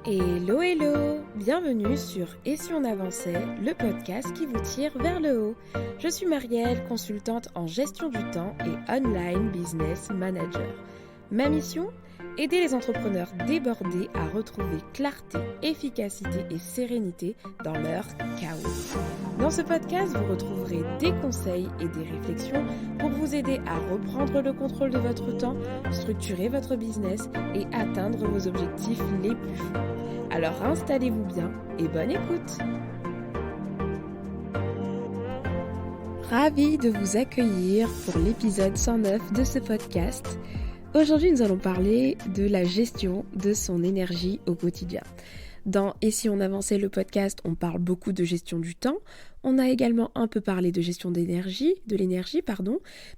Hello hello, bienvenue sur Et si on avançait, le podcast qui vous tire vers le haut. Je suis Marielle, consultante en gestion du temps et online business manager. Ma mission? Aider les entrepreneurs débordés à retrouver clarté, efficacité et sérénité dans leur chaos. Dans ce podcast, vous retrouverez des conseils et des réflexions pour vous aider à reprendre le contrôle de votre temps, structurer votre business et atteindre vos objectifs les plus fous. Alors installez-vous bien et bonne écoute! Ravie de vous accueillir pour l'épisode 109 de ce podcast. Aujourd'hui, nous allons parler de la gestion de son énergie au quotidien. Dans Et si on avançait le podcast, on parle beaucoup de gestion du temps. On a également un peu parlé de gestion de l'énergie,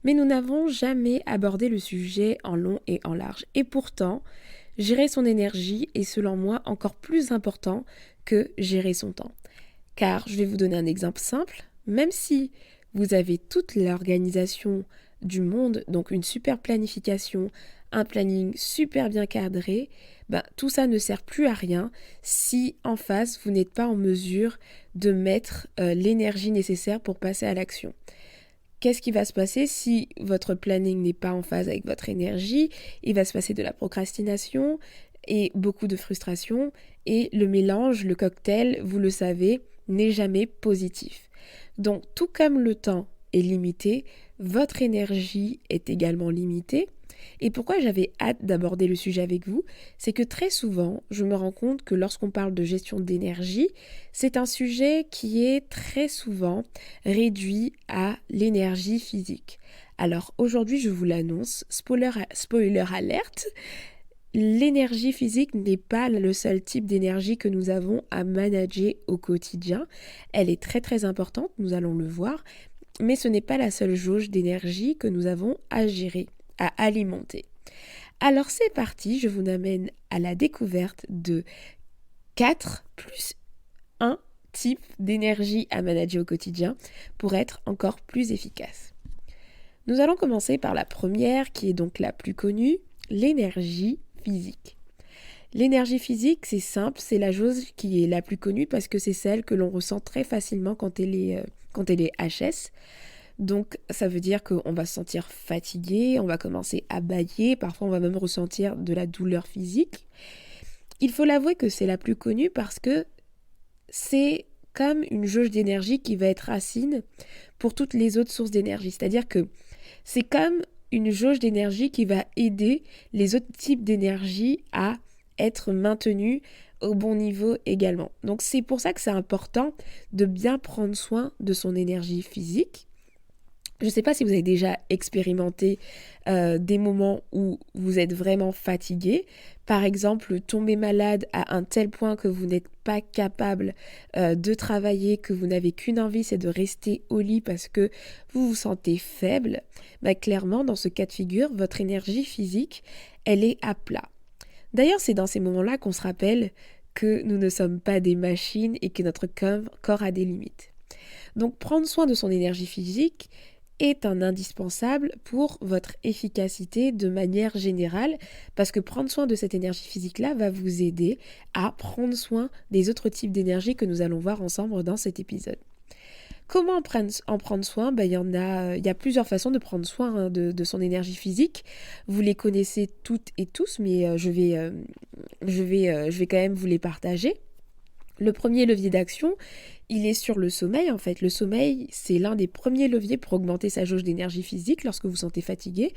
mais nous n'avons jamais abordé le sujet en long et en large. Et pourtant, gérer son énergie est selon moi encore plus important que gérer son temps. Car je vais vous donner un exemple simple, même si vous avez toute l'organisation du monde, donc une super planification, un planning super bien cadré, tout ça ne sert plus à rien si en face vous n'êtes pas en mesure de mettre l'énergie nécessaire pour passer à l'action. Qu'est-ce qui va se passer si votre planning n'est pas en phase avec votre énergie? Il va se passer de la procrastination et beaucoup de frustration, et le mélange, le cocktail, vous le savez, n'est jamais positif. Donc tout comme le temps est limité, votre énergie est également limitée. Et pourquoi j'avais hâte d'aborder le sujet avec vous, c'est que très souvent, je me rends compte que lorsqu'on parle de gestion d'énergie, c'est un sujet qui est très souvent réduit à l'énergie physique. Alors aujourd'hui, je vous l'annonce, spoiler alerte, l'énergie physique n'est pas le seul type d'énergie que nous avons à manager au quotidien. Elle est très très importante, nous allons le voir, mais ce n'est pas la seule jauge d'énergie que nous avons à gérer, à alimenter. Alors c'est parti, je vous amène à la découverte de 4 plus 1 type d'énergie à manager au quotidien pour être encore plus efficace. Nous allons commencer par la première, qui est donc la plus connue, l'énergie physique. L'énergie physique, c'est simple, c'est la chose qui est la plus connue parce que c'est celle que l'on ressent très facilement quand elle est HS. Donc ça veut dire qu'on va se sentir fatigué, on va commencer à bâiller, parfois on va même ressentir de la douleur physique. Il faut l'avouer que c'est la plus connue parce que c'est comme une jauge d'énergie qui va être racine pour toutes les autres sources d'énergie. C'est-à-dire que c'est comme une jauge d'énergie qui va aider les autres types d'énergie à être maintenus au bon niveau également. Donc c'est pour ça que c'est important de bien prendre soin de son énergie physique. Je ne sais pas si vous avez déjà expérimenté des moments où vous êtes vraiment fatigué. Par exemple, tomber malade à un tel point que vous n'êtes pas capable de travailler, que vous n'avez qu'une envie, c'est de rester au lit parce que vous vous sentez faible. Clairement, dans ce cas de figure, votre énergie physique, elle est à plat. D'ailleurs, c'est dans ces moments-là qu'on se rappelle que nous ne sommes pas des machines et que notre corps a des limites. Donc, prendre soin de son énergie physique est un indispensable pour votre efficacité de manière générale, parce que prendre soin de cette énergie physique-là va vous aider à prendre soin des autres types d'énergie que nous allons voir ensemble dans cet épisode. Comment en prendre soin? Il y a plusieurs façons de prendre soin de son énergie physique. Vous les connaissez toutes et tous, mais je vais quand même vous les partager. Le premier levier d'action, il est sur le sommeil en fait. Le sommeil, c'est l'un des premiers leviers pour augmenter sa jauge d'énergie physique lorsque vous vous sentez fatigué.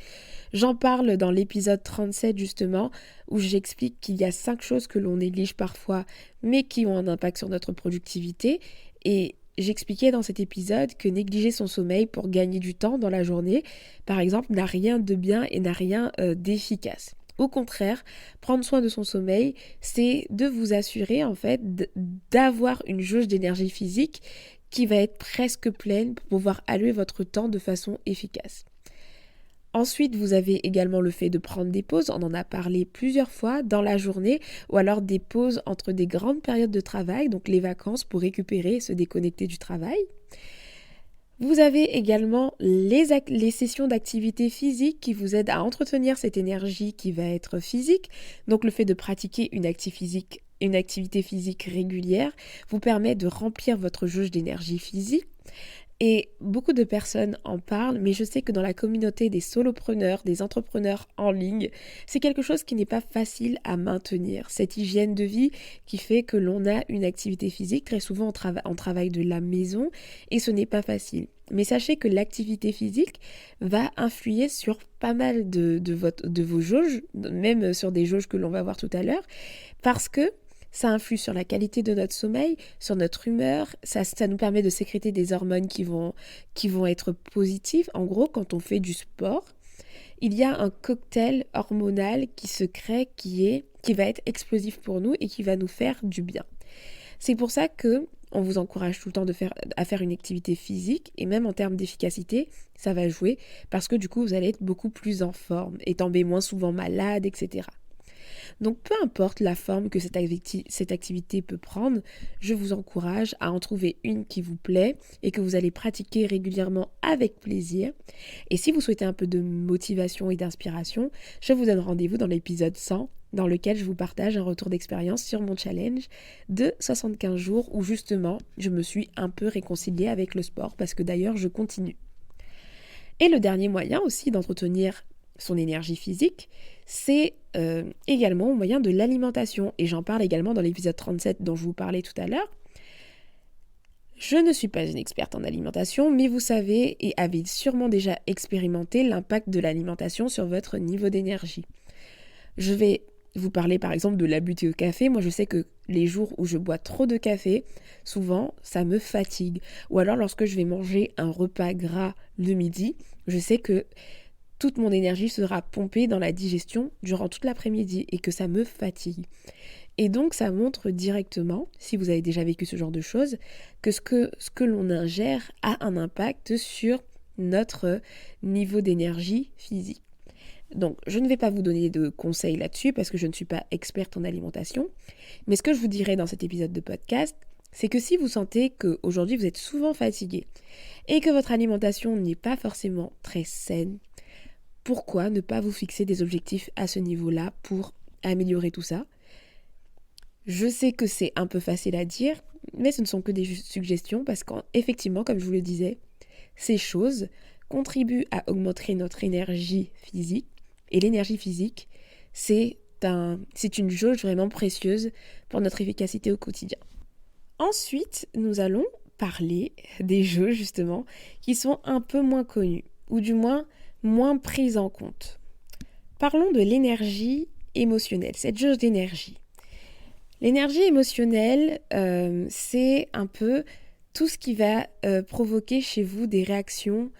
J'en parle dans l'épisode 37 justement, où j'explique qu'il y a 5 choses que l'on néglige parfois, mais qui ont un impact sur notre productivité. Et j'expliquais dans cet épisode que négliger son sommeil pour gagner du temps dans la journée, par exemple, n'a rien de bien et n'a rien d'efficace. Au contraire, prendre soin de son sommeil, c'est de vous assurer en fait d'avoir une jauge d'énergie physique qui va être presque pleine pour pouvoir allouer votre temps de façon efficace. Ensuite, vous avez également le fait de prendre des pauses, on en a parlé plusieurs fois dans la journée, ou alors des pauses entre des grandes périodes de travail, donc les vacances pour récupérer et se déconnecter du travail. Vous avez également les sessions d'activité physique qui vous aident à entretenir cette énergie qui va être physique. Donc le fait de pratiquer une activité physique une activité physique régulière vous permet de remplir votre jauge d'énergie physique. Et beaucoup de personnes en parlent, mais je sais que dans la communauté des solopreneurs, des entrepreneurs en ligne, c'est quelque chose qui n'est pas facile à maintenir. Cette hygiène de vie qui fait que l'on a une activité physique, très souvent on travaille de la maison, et ce n'est pas facile. Mais sachez que l'activité physique va influer sur pas mal de vos jauges, même sur des jauges que l'on va voir tout à l'heure, parce que ça influe sur la qualité de notre sommeil, sur notre humeur, ça nous permet de sécréter des hormones qui vont être positives. En gros, quand on fait du sport, il y a un cocktail hormonal qui se crée qui va être explosif pour nous et qui va nous faire du bien. C'est pour ça que on vous encourage tout le temps à faire une activité physique, et même en termes d'efficacité, ça va jouer parce que du coup, vous allez être beaucoup plus en forme et tomber moins souvent malade, etc. Donc peu importe la forme que cette activité peut prendre, je vous encourage à en trouver une qui vous plaît et que vous allez pratiquer régulièrement avec plaisir. Et si vous souhaitez un peu de motivation et d'inspiration, je vous donne rendez-vous dans l'épisode 100 dans lequel je vous partage un retour d'expérience sur mon challenge de 75 jours où justement je me suis un peu réconciliée avec le sport parce que d'ailleurs je continue. Et le dernier moyen aussi d'entretenir son énergie physique, c'est également au moyen de l'alimentation. Et j'en parle également dans l'épisode 37 dont je vous parlais tout à l'heure. Je ne suis pas une experte en alimentation, mais vous savez et avez sûrement déjà expérimenté l'impact de l'alimentation sur votre niveau d'énergie. Je vais vous parler par exemple de l'abus au café. Moi je sais que les jours où je bois trop de café, souvent ça me fatigue. Ou alors lorsque je vais manger un repas gras le midi, je sais que toute mon énergie sera pompée dans la digestion durant toute l'après-midi et que ça me fatigue. Et donc ça montre directement, si vous avez déjà vécu ce genre de choses, que ce que l'on ingère a un impact sur notre niveau d'énergie physique. Donc je ne vais pas vous donner de conseils là-dessus parce que je ne suis pas experte en alimentation, mais ce que je vous dirai dans cet épisode de podcast, c'est que si vous sentez qu'aujourd'hui vous êtes souvent fatigué et que votre alimentation n'est pas forcément très saine, pourquoi ne pas vous fixer des objectifs à ce niveau-là pour améliorer tout ça ? Je sais que c'est un peu facile à dire, mais ce ne sont que des suggestions parce qu'effectivement, comme je vous le disais, ces choses contribuent à augmenter notre énergie physique. Et l'énergie physique, c'est une jauge vraiment précieuse pour notre efficacité au quotidien. Ensuite, nous allons parler des jauges justement qui sont un peu moins connues, ou du moins moins prise en compte. Parlons de l'énergie émotionnelle, cette jauge d'énergie. L'énergie émotionnelle, c'est un peu tout ce qui va provoquer chez vous des réactions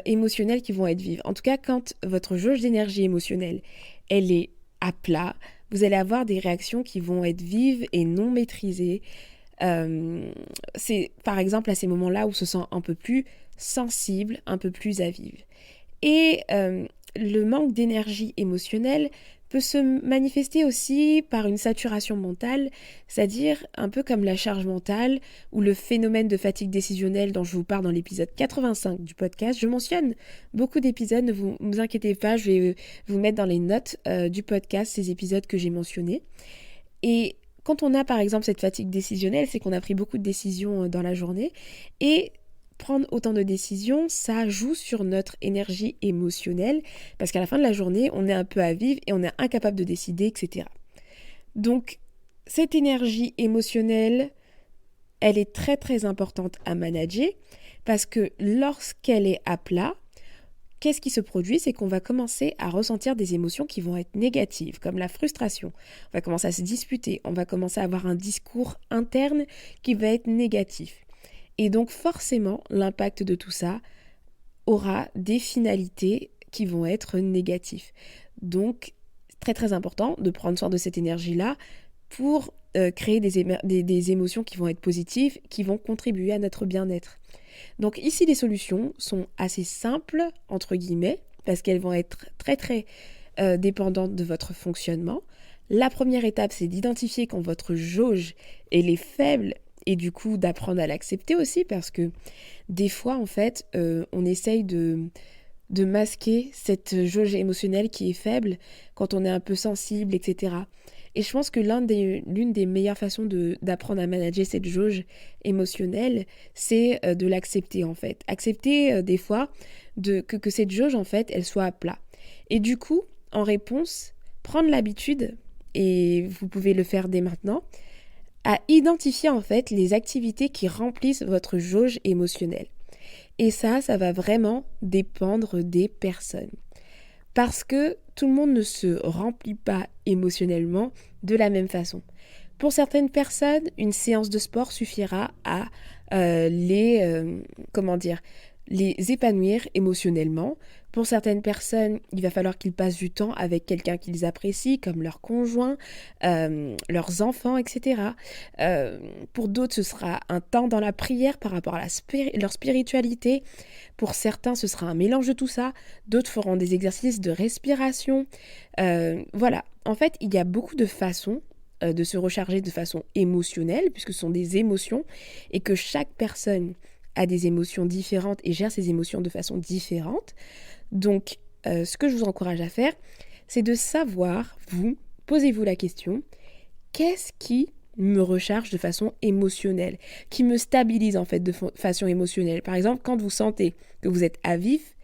émotionnelles qui vont être vives. En tout cas, quand votre jauge d'énergie émotionnelle, elle est à plat, vous allez avoir des réactions qui vont être vives et non maîtrisées. C'est par exemple à ces moments-là où on se sent un peu plus sensible, un peu plus à vivre. Et le manque d'énergie émotionnelle peut se manifester aussi par une saturation mentale, c'est-à-dire un peu comme la charge mentale ou le phénomène de fatigue décisionnelle dont je vous parle dans l'épisode 85 du podcast. Je mentionne beaucoup d'épisodes, ne vous inquiétez pas, je vais vous mettre dans les notes du podcast ces épisodes que j'ai mentionnés. Et quand on a par exemple cette fatigue décisionnelle, c'est qu'on a pris beaucoup de décisions dans la journée et prendre autant de décisions, ça joue sur notre énergie émotionnelle parce qu'à la fin de la journée, on est un peu à vivre et on est incapable de décider, etc. Donc, cette énergie émotionnelle, elle est très très importante à manager parce que lorsqu'elle est à plat, qu'est-ce qui se produit ? C'est qu'on va commencer à ressentir des émotions qui vont être négatives, comme la frustration. On va commencer à se disputer, on va commencer à avoir un discours interne qui va être négatif. Et donc forcément, l'impact de tout ça aura des finalités qui vont être négatives. Donc, très très important de prendre soin de cette énergie-là pour créer des émotions qui vont être positives, qui vont contribuer à notre bien-être. Donc ici, les solutions sont assez simples, entre guillemets, parce qu'elles vont être très très dépendantes de votre fonctionnement. La première étape, c'est d'identifier quand votre jauge elle est faible et du coup d'apprendre à l'accepter aussi parce que des fois en fait on essaye de masquer cette jauge émotionnelle qui est faible quand on est un peu sensible, etc. Et je pense que l'une des meilleures façons d'apprendre à manager cette jauge émotionnelle, c'est de l'accepter en fait. Accepter des fois que cette jauge en fait, elle soit à plat. Et du coup, en réponse, prendre l'habitude, et vous pouvez le faire dès maintenant, à identifier en fait les activités qui remplissent votre jauge émotionnelle. Et ça va vraiment dépendre des personnes. Parce que tout le monde ne se remplit pas émotionnellement de la même façon. Pour certaines personnes, une séance de sport suffira à les épanouir émotionnellement. Pour certaines personnes, il va falloir qu'ils passent du temps avec quelqu'un qu'ils apprécient, comme leur conjoint, leurs enfants, etc. Pour d'autres, ce sera un temps dans la prière par rapport à leur spiritualité. Pour certains, ce sera un mélange de tout ça. D'autres feront des exercices de respiration. Voilà. En fait, il y a beaucoup de façons de se recharger de façon émotionnelle, puisque ce sont des émotions, et que chaque personne a des émotions différentes et gère ses émotions de façon différente. Donc, ce que je vous encourage à faire, c'est de savoir, posez-vous la question, qu'est-ce qui me recharge de façon émotionnelle, qui me stabilise en fait de façon émotionnelle. Par exemple, quand vous sentez que vous êtes à vif,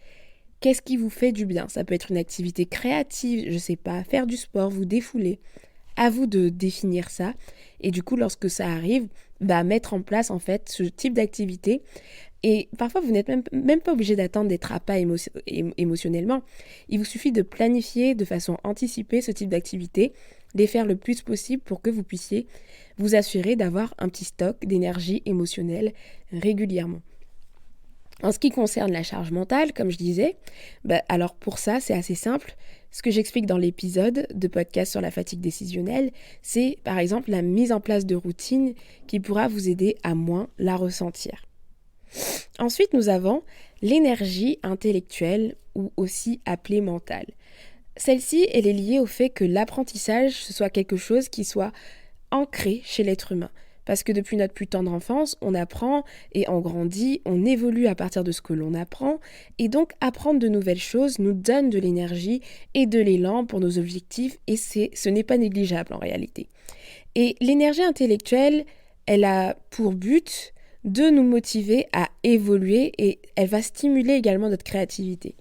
qu'est-ce qui vous fait du bien? Ça peut être une activité créative, je sais pas, faire du sport, vous défouler. À vous de définir ça. Et du coup, lorsque ça arrive, mettre en place en fait ce type d'activité. Et parfois, vous n'êtes même pas obligé d'attendre d'être à pas émotionnellement. Il vous suffit de planifier de façon anticipée ce type d'activité, les faire le plus possible pour que vous puissiez vous assurer d'avoir un petit stock d'énergie émotionnelle régulièrement. En ce qui concerne la charge mentale, comme je disais, alors pour ça, c'est assez simple. Ce que j'explique dans l'épisode de podcast sur la fatigue décisionnelle, c'est par exemple la mise en place de routines qui pourra vous aider à moins la ressentir. Ensuite, nous avons l'énergie intellectuelle ou aussi appelée mentale. Celle-ci, elle est liée au fait que l'apprentissage, ce soit quelque chose qui soit ancré chez l'être humain. Parce que depuis notre plus tendre enfance, on apprend et on grandit, on évolue à partir de ce que l'on apprend. Et donc, apprendre de nouvelles choses nous donne de l'énergie et de l'élan pour nos objectifs. Et ce n'est pas négligeable en réalité. Et l'énergie intellectuelle, elle a pour but de nous motiver à évoluer et elle va stimuler également notre créativité.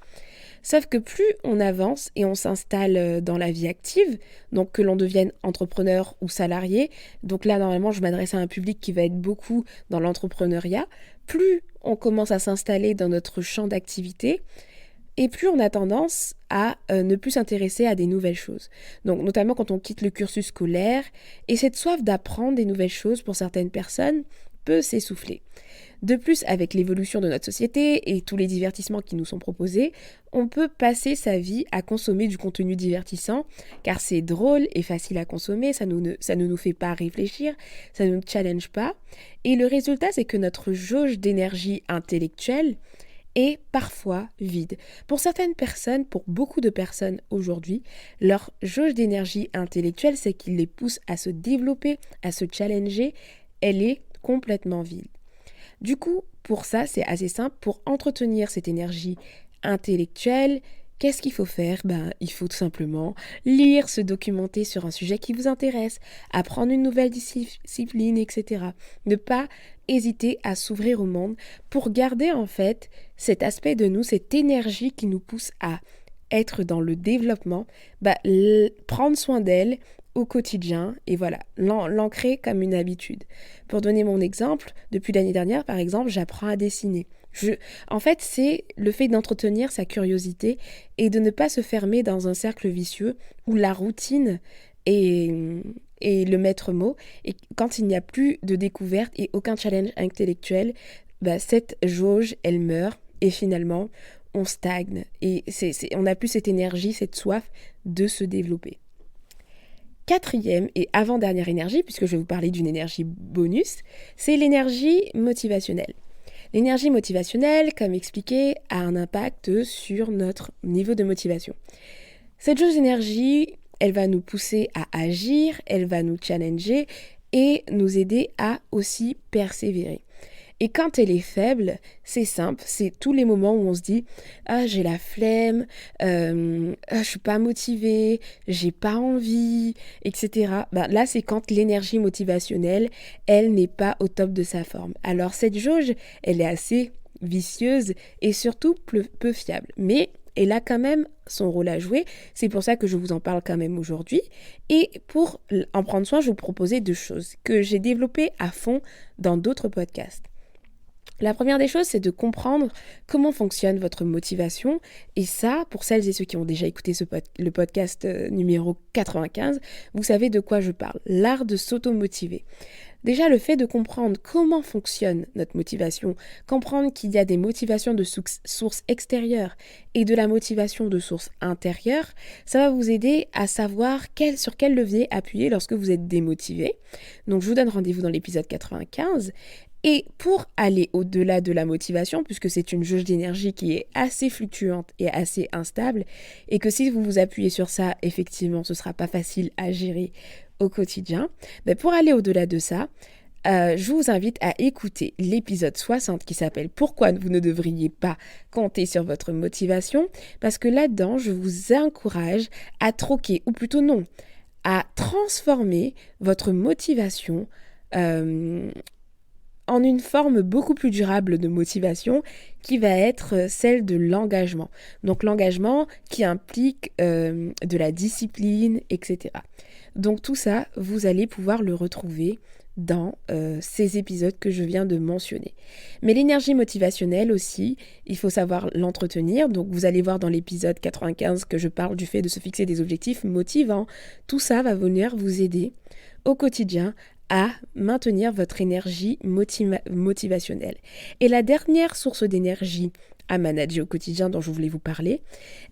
Sauf que plus on avance et on s'installe dans la vie active, donc que l'on devienne entrepreneur ou salarié, donc là normalement je m'adresse à un public qui va être beaucoup dans l'entrepreneuriat, plus on commence à s'installer dans notre champ d'activité, et plus on a tendance à ne plus s'intéresser à des nouvelles choses. Donc notamment quand on quitte le cursus scolaire, et cette soif d'apprendre des nouvelles choses pour certaines personnes peut s'essouffler. De plus, avec l'évolution de notre société et tous les divertissements qui nous sont proposés, on peut passer sa vie à consommer du contenu divertissant, car c'est drôle et facile à consommer, ça ne nous fait pas réfléchir, ça ne nous challenge pas. Et le résultat, c'est que notre jauge d'énergie intellectuelle est parfois vide. Pour certaines personnes, pour beaucoup de personnes aujourd'hui, leur jauge d'énergie intellectuelle, c'est qui les pousse à se développer, à se challenger, elle est complètement vide. Du coup, pour ça, c'est assez simple. Pour entretenir cette énergie intellectuelle, qu'est-ce qu'il faut faire? Il faut tout simplement lire, se documenter sur un sujet qui vous intéresse, apprendre une nouvelle discipline, etc. Ne pas hésiter à s'ouvrir au monde pour garder en fait cet aspect de nous, cette énergie qui nous pousse à être dans le développement, prendre soin d'elle au quotidien et voilà, l'ancrer comme une habitude. Pour donner mon exemple, depuis l'année dernière par exemple, j'apprends à dessiner. En fait, c'est le fait d'entretenir sa curiosité et de ne pas se fermer dans un cercle vicieux où la routine est le maître mot et quand il n'y a plus de découverte et aucun challenge intellectuel, cette jauge, elle meurt et finalement, on stagne et on n'a plus cette énergie, cette soif de se développer. Quatrième et avant-dernière énergie, puisque je vais vous parler d'une énergie bonus, c'est l'énergie motivationnelle. L'énergie motivationnelle, comme expliqué, a un impact sur notre niveau de motivation. Cette jauge d'énergie, elle va nous pousser à agir, elle va nous challenger et nous aider à aussi persévérer. Et quand elle est faible, c'est simple, c'est tous les moments où on se dit ah j'ai la flemme, je suis pas motivée, j'ai pas envie, etc. Là c'est quand l'énergie motivationnelle, elle n'est pas au top de sa forme. Alors cette jauge, elle est assez vicieuse et surtout peu fiable, mais elle a quand même son rôle à jouer. C'est pour ça que je vous en parle quand même aujourd'hui. Et pour en prendre soin, je vous proposais 2 choses que j'ai développées à fond dans d'autres podcasts. La première des choses, c'est de comprendre comment fonctionne votre motivation. Et ça, pour celles et ceux qui ont déjà écouté le podcast numéro 95, vous savez de quoi je parle. L'art de s'auto-motiver. Déjà, le fait de comprendre comment fonctionne notre motivation, comprendre qu'il y a des motivations de source extérieure et de la motivation de source intérieure, ça va vous aider à savoir sur quel levier appuyer lorsque vous êtes démotivé. Donc, je vous donne rendez-vous dans l'épisode 95. Et pour aller au-delà de la motivation, puisque c'est une jauge d'énergie qui est assez fluctuante et assez instable, et que si vous vous appuyez sur ça, effectivement, ce ne sera pas facile à gérer au quotidien, pour aller au-delà de ça, je vous invite à écouter l'épisode 60 qui s'appelle « Pourquoi vous ne devriez pas compter sur votre motivation ?» parce que là-dedans, je vous encourage à troquer, ou plutôt non, à transformer votre motivation en une forme beaucoup plus durable de motivation qui va être celle de l'engagement. Donc l'engagement qui implique de la discipline, etc. Donc tout ça, vous allez pouvoir le retrouver dans ces épisodes que je viens de mentionner. Mais l'énergie motivationnelle aussi, il faut savoir l'entretenir. Donc vous allez voir dans l'épisode 95 que je parle du fait de se fixer des objectifs motivants. Tout ça va venir vous aider au quotidien à maintenir votre énergie motivationnelle. Et la dernière source d'énergie à manager au quotidien dont je voulais vous parler,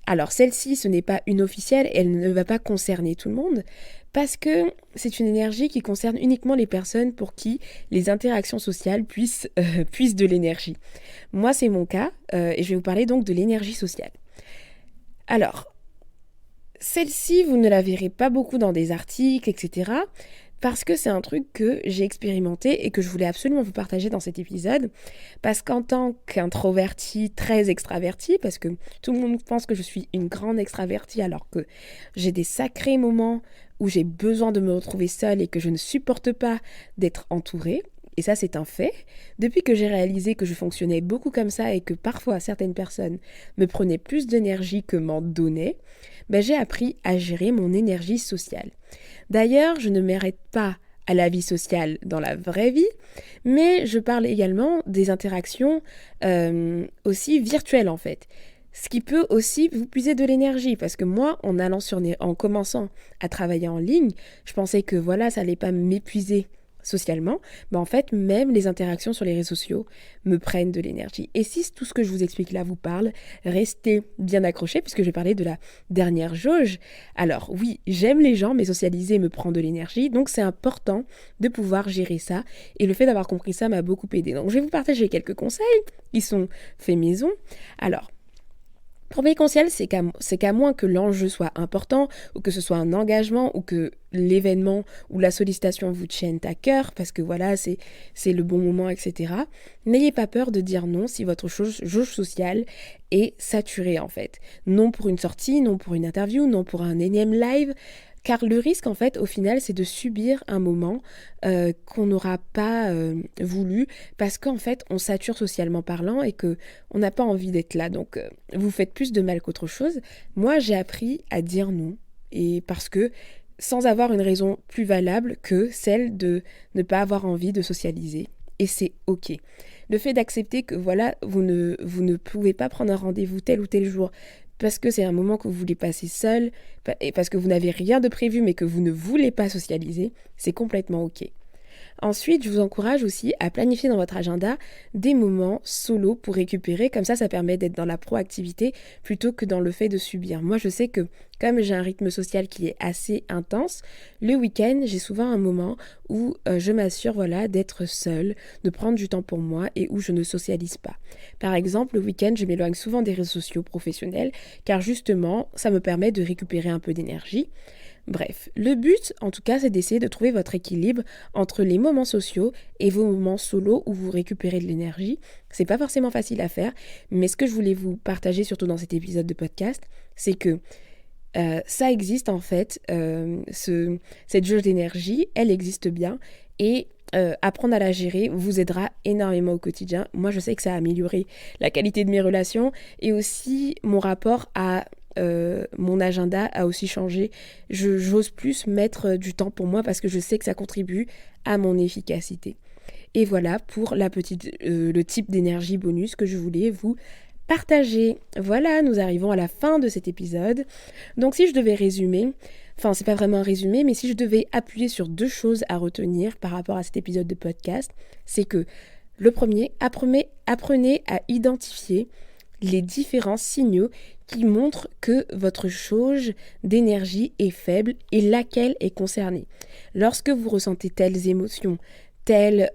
alors celle-ci, ce n'est pas une officielle, elle ne va pas concerner tout le monde, parce que c'est une énergie qui concerne uniquement les personnes pour qui les interactions sociales puissent de l'énergie. Moi, c'est mon cas, et je vais vous parler donc de l'énergie sociale. Alors, celle-ci, vous ne la verrez pas beaucoup dans des articles, etc., parce que c'est un truc que j'ai expérimenté et que je voulais absolument vous partager dans cet épisode, parce qu'en tant qu'introvertie très extravertie, parce que tout le monde pense que je suis une grande extravertie alors que j'ai des sacrés moments où j'ai besoin de me retrouver seule et que je ne supporte pas d'être entourée, et ça c'est un fait, depuis que j'ai réalisé que je fonctionnais beaucoup comme ça et que parfois certaines personnes me prenaient plus d'énergie que m'en donnaient, j'ai appris à gérer mon énergie sociale. D'ailleurs, je ne m'arrête pas à la vie sociale dans la vraie vie, mais je parle également des interactions aussi virtuelles en fait. Ce qui peut aussi vous puiser de l'énergie, parce que moi, en commençant à travailler en ligne, je pensais que voilà, ça allait pas m'épuiser socialement, en fait, même les interactions sur les réseaux sociaux me prennent de l'énergie. Et si tout ce que je vous explique là vous parle, restez bien accrochés puisque je vais parler de la dernière jauge. Alors oui, j'aime les gens, mais socialiser me prend de l'énergie, donc c'est important de pouvoir gérer ça. Et le fait d'avoir compris ça m'a beaucoup aidé. Donc je vais vous partager quelques conseils qui sont faits maison. Alors, premier conseil, c'est qu'à moins que l'enjeu soit important, ou que ce soit un engagement, ou que l'événement ou la sollicitation vous tienne à cœur, parce que voilà, c'est le bon moment, etc. N'ayez pas peur de dire non si votre jauge sociale est saturée en fait. Non pour une sortie, non pour une interview, non pour un énième live. Car le risque, en fait, au final, c'est de subir un moment qu'on n'aura pas voulu parce qu'en fait, on sature socialement parlant et qu'on n'a pas envie d'être là. Donc, vous faites plus de mal qu'autre chose. Moi, j'ai appris à dire non. Et parce que, sans avoir une raison plus valable que celle de ne pas avoir envie de socialiser. Et c'est OK. Le fait d'accepter que, voilà, vous ne pouvez pas prendre un rendez-vous tel ou tel jour parce que c'est un moment que vous voulez passer seul, et parce que vous n'avez rien de prévu mais que vous ne voulez pas socialiser, c'est complètement OK. Ensuite, je vous encourage aussi à planifier dans votre agenda des moments solo pour récupérer. Comme ça permet d'être dans la proactivité plutôt que dans le fait de subir. Moi, je sais que comme j'ai un rythme social qui est assez intense, le week-end, j'ai souvent un moment où je m'assure d'être seule, de prendre du temps pour moi et où je ne socialise pas. Par exemple, le week-end, je m'éloigne souvent des réseaux sociaux professionnels car justement, ça me permet de récupérer un peu d'énergie. Bref, le but, en tout cas, c'est d'essayer de trouver votre équilibre entre les moments sociaux et vos moments solo où vous récupérez de l'énergie. C'est pas forcément facile à faire, mais ce que je voulais vous partager, surtout dans cet épisode de podcast, c'est que ça existe en fait, cette jauge d'énergie, elle existe bien et apprendre à la gérer vous aidera énormément au quotidien. Moi, je sais que ça a amélioré la qualité de mes relations et aussi mon rapport à mon agenda a aussi changé. J'ose plus mettre du temps pour moi parce que je sais que ça contribue à mon efficacité. Et voilà pour le type d'énergie bonus que je voulais vous partager. Voilà, nous arrivons à la fin de cet épisode. Donc si je devais résumer, enfin c'est pas vraiment un résumé, mais si je devais appuyer sur 2 choses à retenir par rapport à cet épisode de podcast, c'est que le premier, apprenez à identifier les différents signaux qui montrent que votre jauge d'énergie est faible et laquelle est concernée. Lorsque vous ressentez telles émotions, tels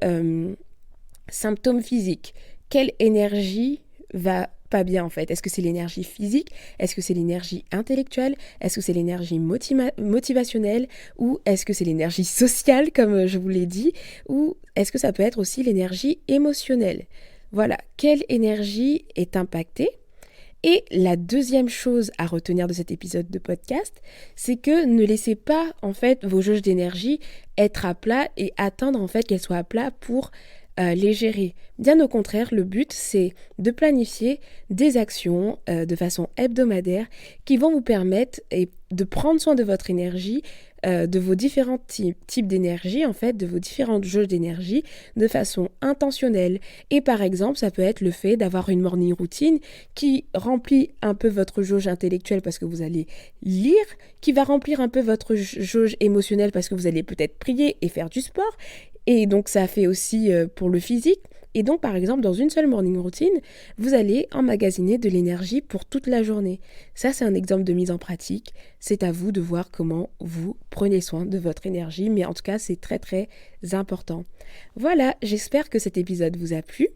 symptômes physiques, quelle énergie va pas bien en fait? Est-ce que c'est l'énergie physique? Est-ce que c'est l'énergie intellectuelle? Est-ce que c'est l'énergie motivationnelle? Ou est-ce que c'est l'énergie sociale comme je vous l'ai dit? Ou est-ce que ça peut être aussi l'énergie émotionnelle? Voilà, quelle énergie est impactée? Et la deuxième chose à retenir de cet épisode de podcast, c'est que ne laissez pas en fait vos jauges d'énergie être à plat et attendre en fait qu'elles soient à plat pour les gérer. Bien au contraire, le but c'est de planifier des actions de façon hebdomadaire qui vont vous permettre de prendre soin de votre énergie, de vos différents types d'énergie, en fait, de vos différentes jauges d'énergie de façon intentionnelle. Et par exemple, ça peut être le fait d'avoir une morning routine qui remplit un peu votre jauge intellectuelle parce que vous allez lire, qui va remplir un peu votre jauge émotionnelle parce que vous allez peut-être prier et faire du sport. Et donc ça fait aussi pour le physique. Et donc par exemple dans une seule morning routine, vous allez emmagasiner de l'énergie pour toute la journée. Ça c'est un exemple de mise en pratique. C'est à vous de voir comment vous prenez soin de votre énergie. Mais en tout cas c'est très très important. Voilà, j'espère que cet épisode vous a plu.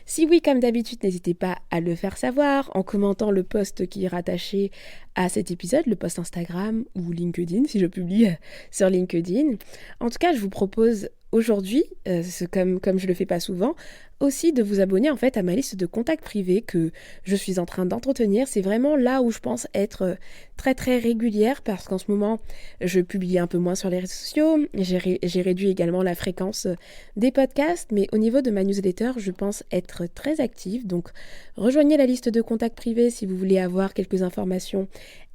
Si oui, comme d'habitude, n'hésitez pas à le faire savoir en commentant le post qui est rattaché à cet épisode, le post Instagram ou LinkedIn, si je publie sur LinkedIn. En tout cas, je vous propose aujourd'hui, comme je le fais pas souvent, aussi de vous abonner en fait à ma liste de contacts privés que je suis en train d'entretenir. C'est vraiment là où je pense être très très régulière parce qu'en ce moment je publie un peu moins sur les réseaux sociaux, j'ai réduit également la fréquence des podcasts, mais au niveau de ma newsletter je pense être très active, donc rejoignez la liste de contacts privés si vous voulez avoir quelques informations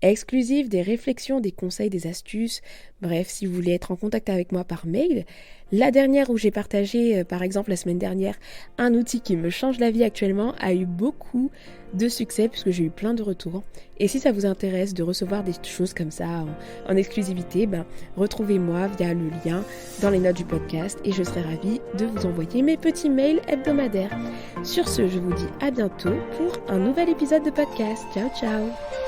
exclusives, des réflexions, des conseils, des astuces, bref, si vous voulez être en contact avec moi par mail. La dernière où j'ai partagé, par exemple la semaine dernière, un outil qui me change la vie actuellement a eu beaucoup de succès puisque j'ai eu plein de retours. Et si ça vous intéresse de recevoir des choses comme ça en exclusivité, retrouvez-moi via le lien dans les notes du podcast et je serai ravie de vous envoyer mes petits mails hebdomadaires. Sur ce, je vous dis à bientôt pour un nouvel épisode de podcast. Ciao ciao!